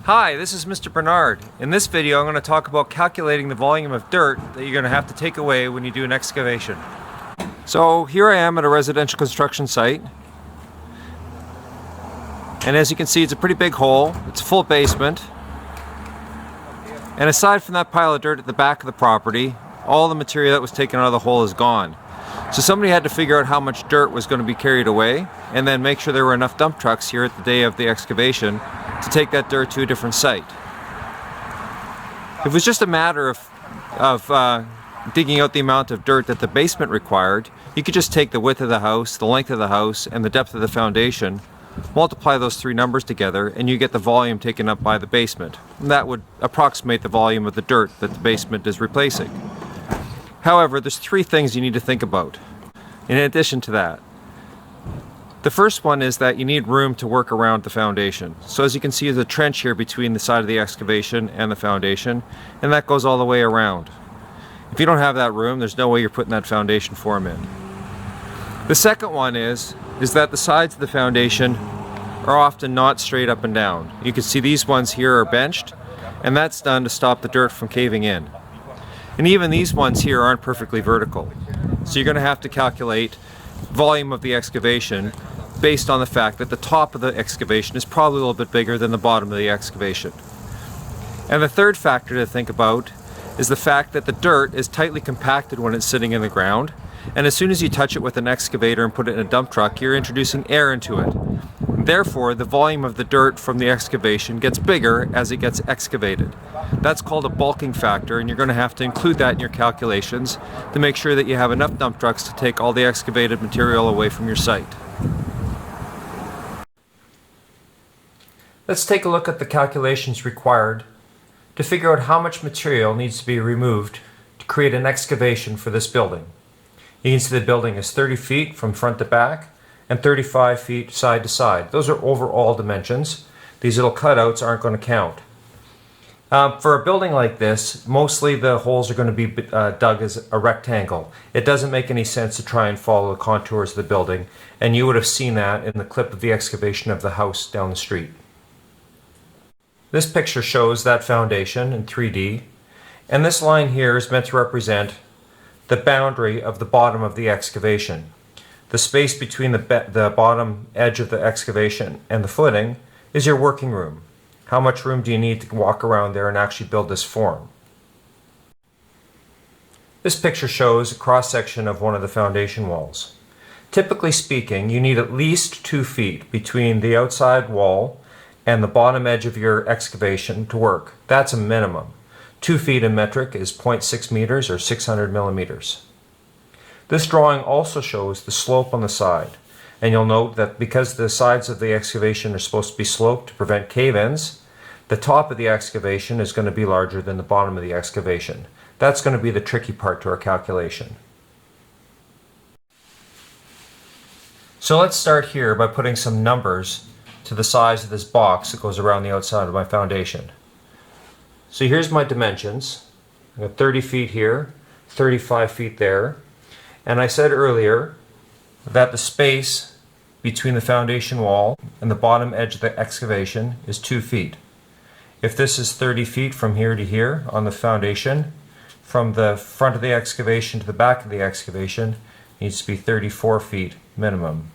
Hi, this is Mr. Bernard. In this video I'm going to talk about calculating the volume of dirt that you're going to have to take away when you do an excavation. So here I am at a residential construction site, and as you can see it's a pretty big hole. It's a full basement, and aside from that pile of dirt at the back of the property, all the material that was taken out of the hole is gone. So somebody had to figure out how much dirt was going to be carried away and then make sure there were enough dump trucks here at the day of the excavation to take that dirt to a different site. If it was just a matter of digging out the amount of dirt that the basement required, you could just take the width of the house, the length of the house, and the depth of the foundation, multiply those three numbers together, and you get the volume taken up by the basement. And that would approximate the volume of the dirt that the basement is replacing. However, there's three things you need to think about in addition to that. The first one is that you need room to work around the foundation. So as you can see, there's a trench here between the side of the excavation and the foundation, and that goes all the way around. If you don't have that room, there's no way you're putting that foundation form in. The second one is that the sides of the foundation are often not straight up and down. You can see these ones here are benched, and that's done to stop the dirt from caving in. And even these ones here aren't perfectly vertical. So you're going to have to calculate volume of the excavation based on the fact that the top of the excavation is probably a little bit bigger than the bottom of the excavation. And the third factor to think about is the fact that the dirt is tightly compacted when it's sitting in the ground, and as soon as you touch it with an excavator and put it in a dump truck, you're introducing air into it. Therefore, the volume of the dirt from the excavation gets bigger as it gets excavated. That's called a bulking factor, and you're going to have to include that in your calculations to make sure that you have enough dump trucks to take all the excavated material away from your site. Let's take a look at the calculations required to figure out how much material needs to be removed to create an excavation for this building. You can see the building is 30 feet from front to back and 35 feet side to side. Those are overall dimensions. These little cutouts aren't going to count. For a building like this, mostly the holes are going to be dug as a rectangle. It doesn't make any sense to try and follow the contours of the building, and you would have seen that in the clip of the excavation of the house down the street. This picture shows that foundation in 3D, and this line here is meant to represent the boundary of the bottom of the excavation. The space between the bottom edge of the excavation and the footing is your working room. How much room do you need to walk around there and actually build this form? This picture shows a cross-section of one of the foundation walls. Typically speaking, you need at least 2 feet between the outside wall and the bottom edge of your excavation to work. That's a minimum. 2 feet in metric is 0.6 meters or 600 millimeters. This drawing also shows the slope on the side, and you'll note that because the sides of the excavation are supposed to be sloped to prevent cave-ins, the top of the excavation is going to be larger than the bottom of the excavation. That's going to be the tricky part to our calculation. So let's start here by putting some numbers to the size of this box that goes around the outside of my foundation. So here's my dimensions. I've got 30 feet here, 35 feet there, and I said earlier that the space between the foundation wall and the bottom edge of the excavation is 2 feet. If this is 30 feet from here to here on the foundation, from the front of the excavation to the back of the excavation, it needs to be 34 feet minimum.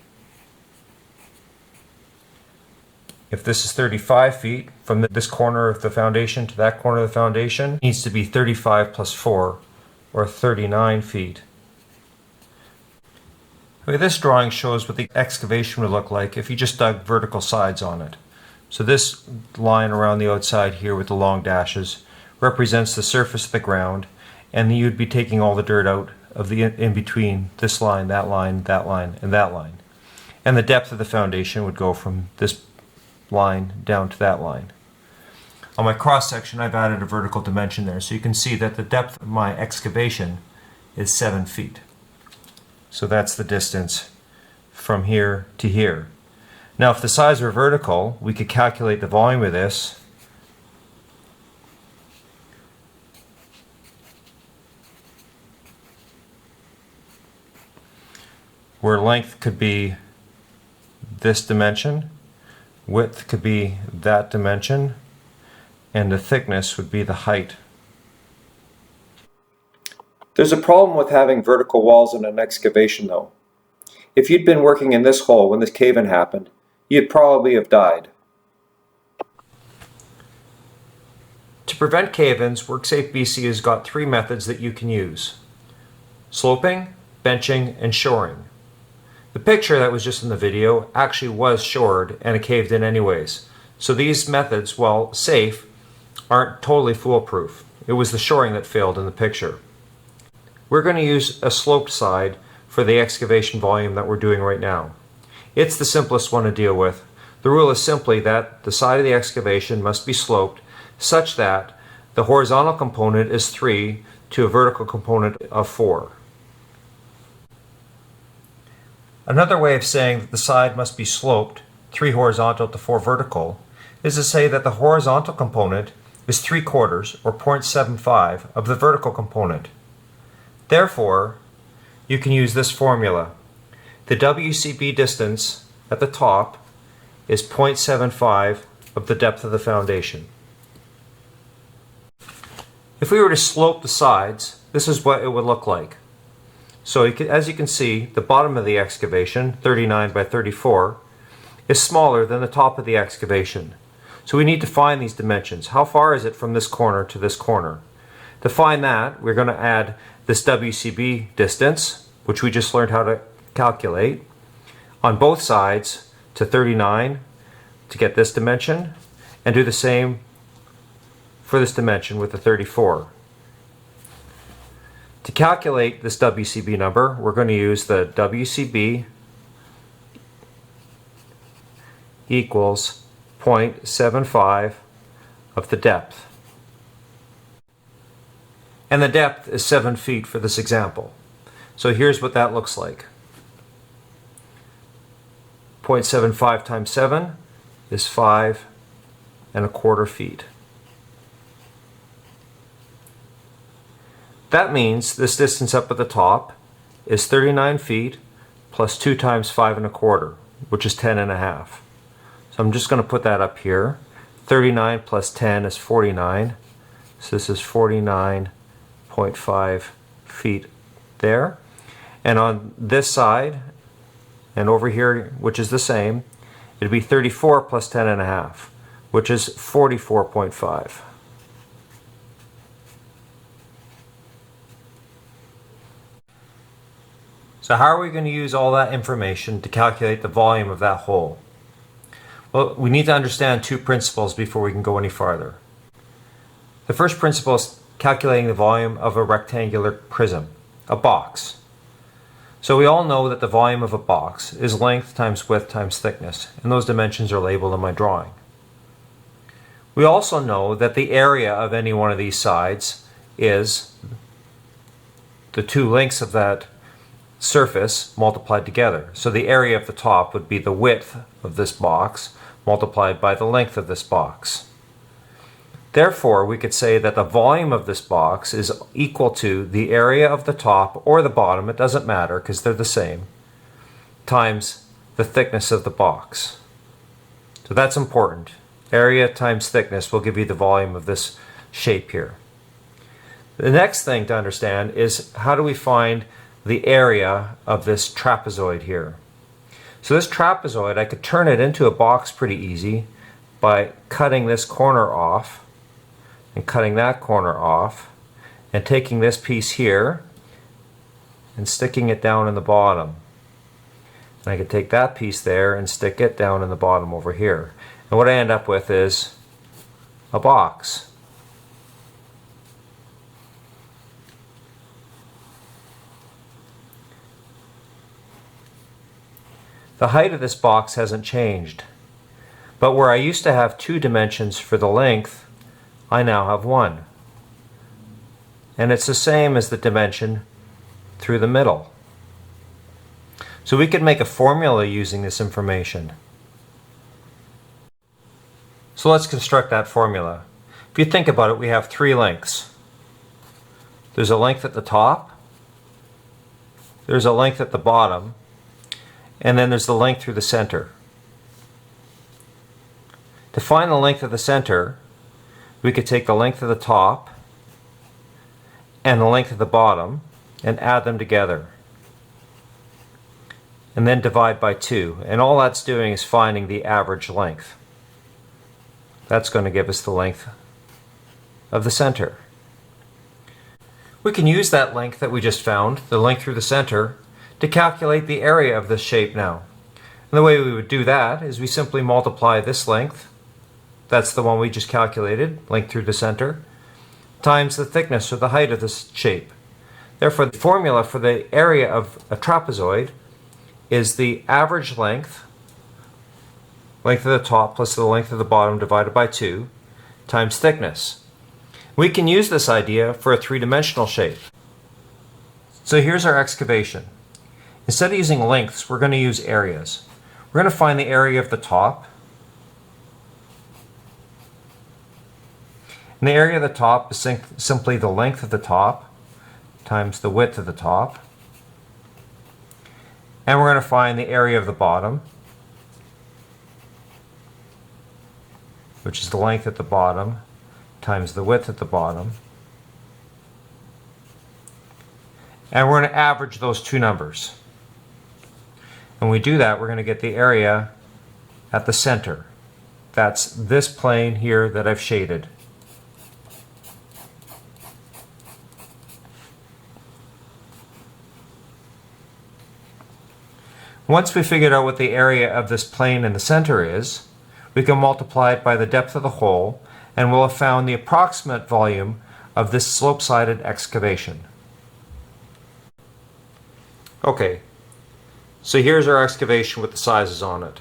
If this is 35 feet, from this corner of the foundation to that corner of the foundation, it needs to be 35 plus 4, or 39 feet. Okay, this drawing shows what the excavation would look like if you just dug vertical sides on it. So this line around the outside here with the long dashes represents the surface of the ground, and you'd be taking all the dirt out of the in between this line, that line, that line, and that line. And the depth of the foundation would go from this line down to that line. On my cross section I've added a vertical dimension there, so you can see that the depth of my excavation is 7 feet. So that's the distance from here to here. Now if the sides were vertical, we could calculate the volume of this where length could be this dimension, width could be that dimension, and the thickness would be the height. There's a problem with having vertical walls in an excavation though. If you'd been working in this hole when this cave-in happened, you'd probably have died. To prevent cave-ins, WorkSafe BC has got 3 methods that you can use: sloping, benching, and shoring. The picture that was just in the video actually was shored and it caved in anyways. So these methods, while safe, aren't totally foolproof. It was the shoring that failed in the picture. We're going to use a sloped side for the excavation volume that we're doing right now. It's the simplest one to deal with. The rule is simply that the side of the excavation must be sloped such that the horizontal component is 3 to a vertical component of 4. Another way of saying that the side must be sloped 3 horizontal to 4 vertical is to say that the horizontal component is 3/4 or 0.75 of the vertical component. Therefore, you can use this formula. The WCB distance at the top is 0.75 of the depth of the foundation. If we were to slope the sides, this is what it would look like. So as you can see, the bottom of the excavation, 39 by 34, is smaller than the top of the excavation. So we need to find these dimensions. How far is it from this corner to this corner? To find that, we're going to add this WCB distance, which we just learned how to calculate, on both sides to 39 to get this dimension, and do the same for this dimension with the 34. To calculate this WCB number, we're going to use the WCB equals 0.75 of the depth. And the depth is 7 feet for this example. So here's what that looks like. 0.75 times 7 is 5¼ feet. That means this distance up at the top is 39 feet plus 2 times 5¼ which is 10½. So I'm just going to put that up here. 39 plus 10 is 49. So this is 49.5 feet there. And on this side and over here, which is the same, it'd be 34 plus 10½, which is 44.5. So how are we going to use all that information to calculate the volume of that hole? Well, we need to understand 2 principles before we can go any farther. The first principle is calculating the volume of a rectangular prism, a box. So we all know that the volume of a box is length times width times thickness, and those dimensions are labeled in my drawing. We also know that the area of any one of these sides is the 2 lengths of that surface multiplied together. So the area of the top would be the width of this box multiplied by the length of this box. Therefore, we could say that the volume of this box is equal to the area of the top or the bottom, it doesn't matter because they're the same, times the thickness of the box. So that's important. Area times thickness will give you the volume of this shape here. The next thing to understand is how do we find the area of this trapezoid here. So this trapezoid, I could turn it into a box pretty easy by cutting this corner off and cutting that corner off and taking this piece here and sticking it down in the bottom. And I could take that piece there and stick it down in the bottom over here. And what I end up with is a box. The height of this box hasn't changed, but where I used to have 2 dimensions for the length, I now have 1. And it's the same as the dimension through the middle. So we could make a formula using this information. So let's construct that formula. If you think about it, we have 3 lengths. There's a length at the top, there's a length at the bottom, and then there's the length through the center. To find the length of the center, we could take the length of the top and the length of the bottom and add them together. And then divide by 2. And all that's doing is finding the average length. That's going to give us the length of the center. We can use that length that we just found, the length through the center, to calculate the area of this shape now. And the way we would do that is we simply multiply this length, that's the one we just calculated, length through the center, times the thickness or the height of this shape. Therefore, the formula for the area of a trapezoid is the average length of the top plus the length of the bottom divided by 2, times thickness. We can use this idea for a three-dimensional shape. So here's our excavation. Instead of using lengths, we're going to use areas. We're going to find the area of the top. And the area of the top is simply the length of the top times the width of the top. And we're going to find the area of the bottom, which is the length at the bottom times the width at the bottom. And we're going to average those two numbers. When we do that, we're going to get the area at the center. That's this plane here that I've shaded. Once we figured out what the area of this plane in the center is, we can multiply it by the depth of the hole, and we'll have found the approximate volume of this slope-sided excavation. Okay, so here's our excavation with the sizes on it.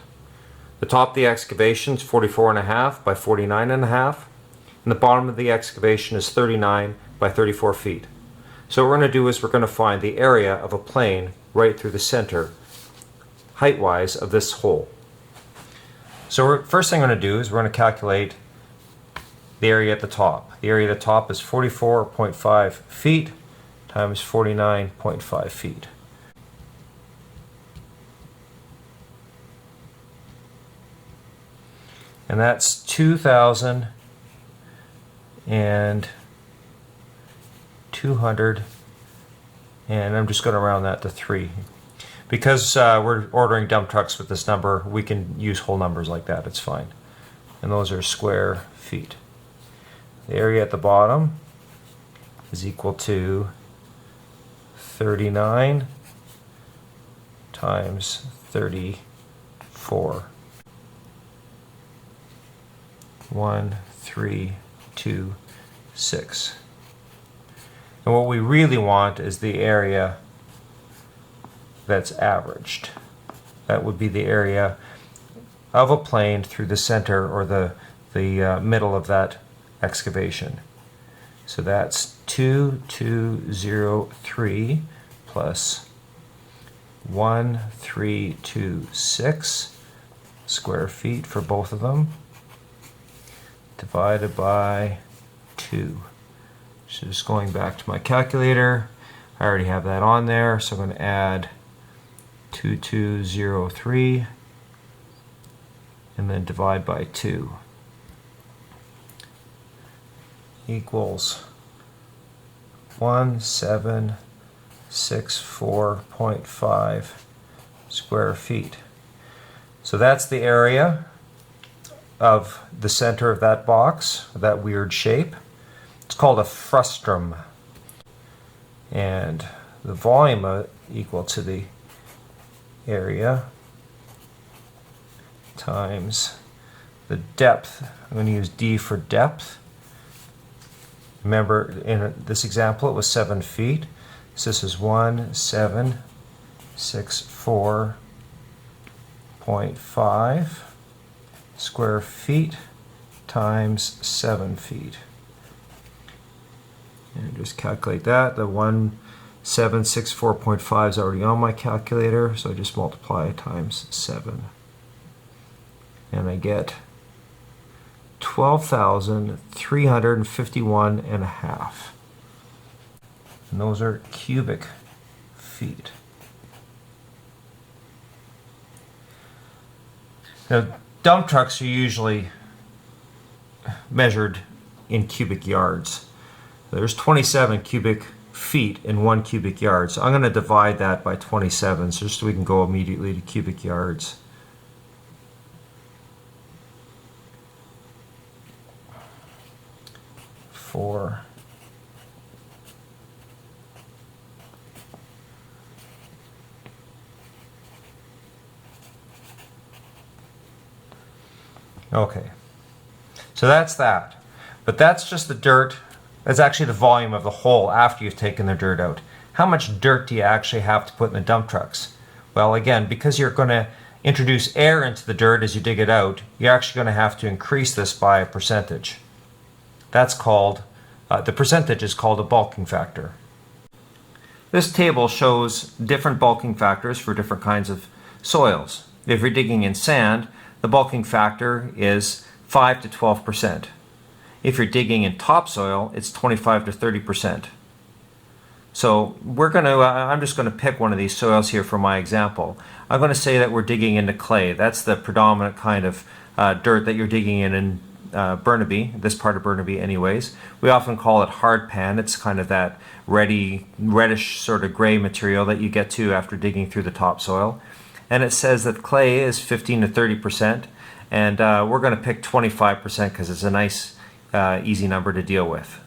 The top of the excavation is 44.5 by 49.5, and the bottom of the excavation is 39 by 34 feet. So what we're going to do is we're going to find the area of a plane right through the center, height-wise, of this hole. So first thing I'm going to do is we're going to calculate the area at the top. The area at the top is 44.5 feet times 49.5 feet. And that's 2,200, and I'm just going to round that to 3. Because we're ordering dump trucks with this number, we can use whole numbers like that, it's fine. And those are square feet. The area at the bottom is equal to 39 times 34. 1, 3, 2, 6. And what we really want is the area that's averaged. That would be the area of a plane through the center or the middle of that excavation. So that's 2,203 plus 1,326 square feet for both of them, divided by 2. So just going back to my calculator, I already have that on there, so I'm going to add 2,203 and then divide by 2 equals 1764.5 square feet. So that's the area of the center of that box, that weird shape. It's called a frustum, and the volume equal to the area times the depth. I'm going to use D for depth. Remember, in this example it was 7 feet, so this is 1764.5 square feet times 7 feet. And just calculate that. The 1764.5 is already on my calculator, so I just multiply times 7. And I get 12,351.5. And those are cubic feet. Now, dump trucks are usually measured in cubic yards. There's 27 cubic feet in 1 cubic yard. So I'm going to divide that by 27 so just so we can go immediately to cubic yards. Four. Okay, so that's that. But that's just the dirt. That's actually the volume of the hole after you've taken the dirt out. How much dirt do you actually have to put in the dump trucks? Well, again, because you're going to introduce air into the dirt as you dig it out, you're actually going to have to increase this by a percentage. That's called, the percentage is called a bulking factor. This table shows different bulking factors for different kinds of soils. If you're digging in sand, the bulking factor is 5 to 12%. If you're digging in topsoil, it's 25 to 30%. So I'm just going to pick one of these soils here for my example. I'm going to say that we're digging into clay. That's the predominant kind of dirt that you're digging in Burnaby, this part of Burnaby anyways. We often call it hard pan. It's kind of that reddish sort of gray material that you get to after digging through the topsoil. And it says that clay is 15 to 30%, and we're going to pick 25% because it's a nice, easy number to deal with.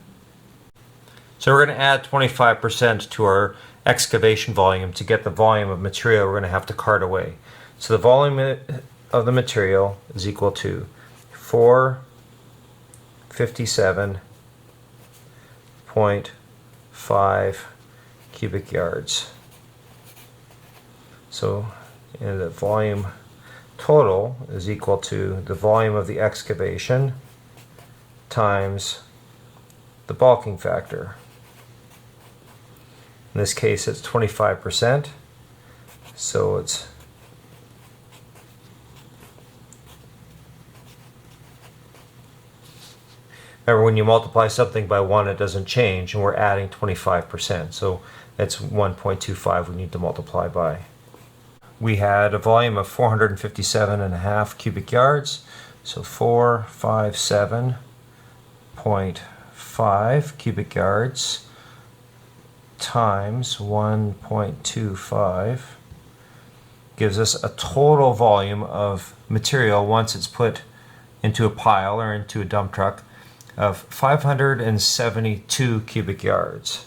So we're going to add 25% to our excavation volume to get the volume of material we're going to have to cart away. So the volume of the material is equal to 457.5 cubic yards. So the volume total is equal to the volume of the excavation times the bulking factor. In this case it's 25%, so it's remember, when you multiply something by 1 it doesn't change, and we're adding 25%, so that's 1.25 we need to multiply by. We had a volume of 457.5 cubic yards, so 457.5 cubic yards times 1.25 gives us a total volume of material once it's put into a pile or into a dump truck of 572 cubic yards.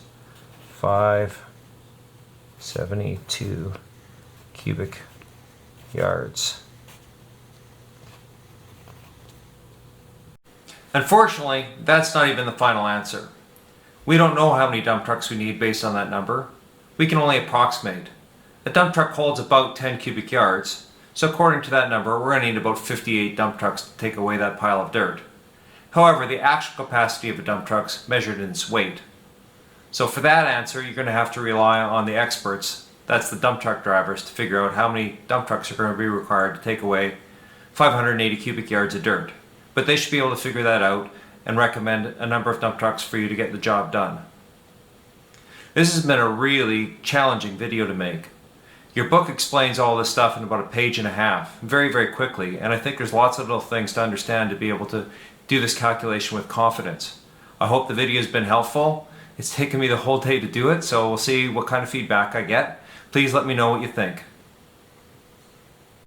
572 cubic yards. Unfortunately, that's not even the final answer. We don't know how many dump trucks we need based on that number. We can only approximate. A dump truck holds about 10 cubic yards, so according to that number, we're going to need about 58 dump trucks to take away that pile of dirt. However, the actual capacity of a dump truck is measured in its weight. So for that answer, you're going to have to rely on the experts, that's the dump truck drivers, to figure out how many dump trucks are going to be required to take away 580 cubic yards of dirt. But they should be able to figure that out and recommend a number of dump trucks for you to get the job done. This has been a really challenging video to make. Your book explains all this stuff in about a page and a half, very, very quickly, and I think there's lots of little things to understand to be able to do this calculation with confidence. I hope the video has been helpful. It's taken me the whole day to do it, so we'll see what kind of feedback I get. Please let me know what you think.